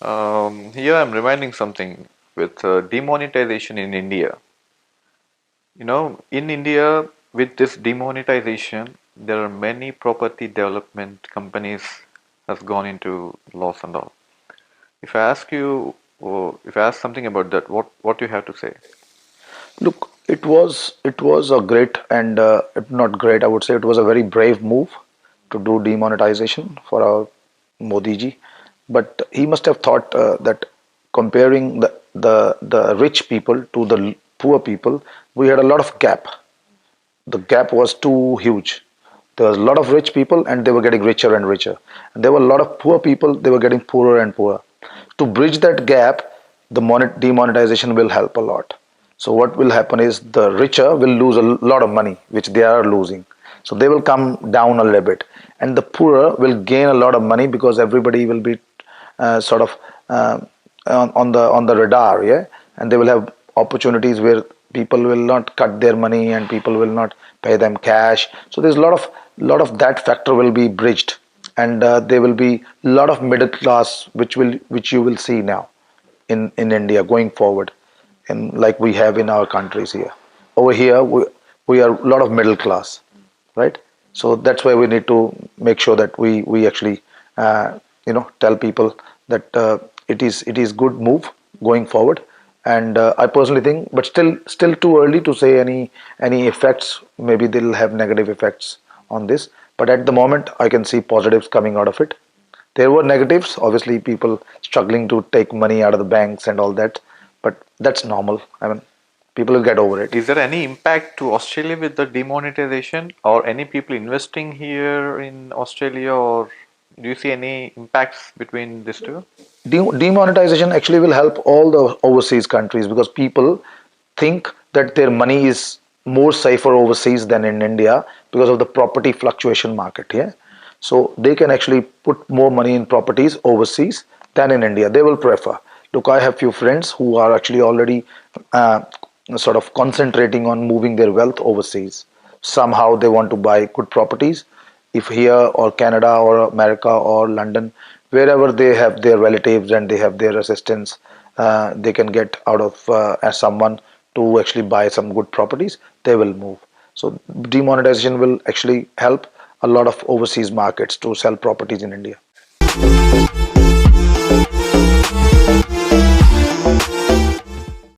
Here I'm reminding something with demonetization in India. In India, with this demonetization, there are many property development companies has gone into loss and all. If I ask you, or if I ask something about that, what do you have to say? Look, it was a great and if not great, I would say it was a very brave move to do demonetization for our Modi ji. But he must have thought that comparing the rich people to the poor people, we had a lot of gap. The gap was too huge. There was a lot of rich people and they were getting richer and richer. And there were a lot of poor people, they were getting poorer and poorer. To bridge that gap, the demonetization will help a lot. So what will happen is the richer will lose a lot of money, which they are losing. So they will come down a little bit. And the poorer will gain a lot of money because everybody will be sort of on the radar, yeah, and they will have opportunities where people will not cut their money and people will not pay them cash. So there's a lot of that factor will be bridged, and there will be a lot of middle class which you will see now in India going forward, and like we have in our countries here. Over here we are a lot of middle class, right? So that's why we need to make sure that we actually tell people that it is good move going forward. And I personally think, but still too early to say any effects. Maybe they'll have negative effects on this, but at the moment I can see positives coming out of it. There were negatives, obviously, people struggling to take money out of the banks and all that, but that's normal. I mean, people will get over it. Is there any impact to Australia with the demonetization, or any people investing here in Australia, or do you see any impacts between these two? Demonetization actually will help all the overseas countries because people think that their money is more safer overseas than in India because of the property fluctuation market. Yeah, so they can actually put more money in properties overseas than in India. They will prefer. Look, I have few friends who are actually already uh, sort of concentrating on moving their wealth overseas. Somehow they want to buy good properties, if here or Canada or America or London, wherever they have their relatives and they have their assistants, they can get out of as someone to actually buy some good properties, they will move. So demonetization will actually help a lot of overseas markets to sell properties in India.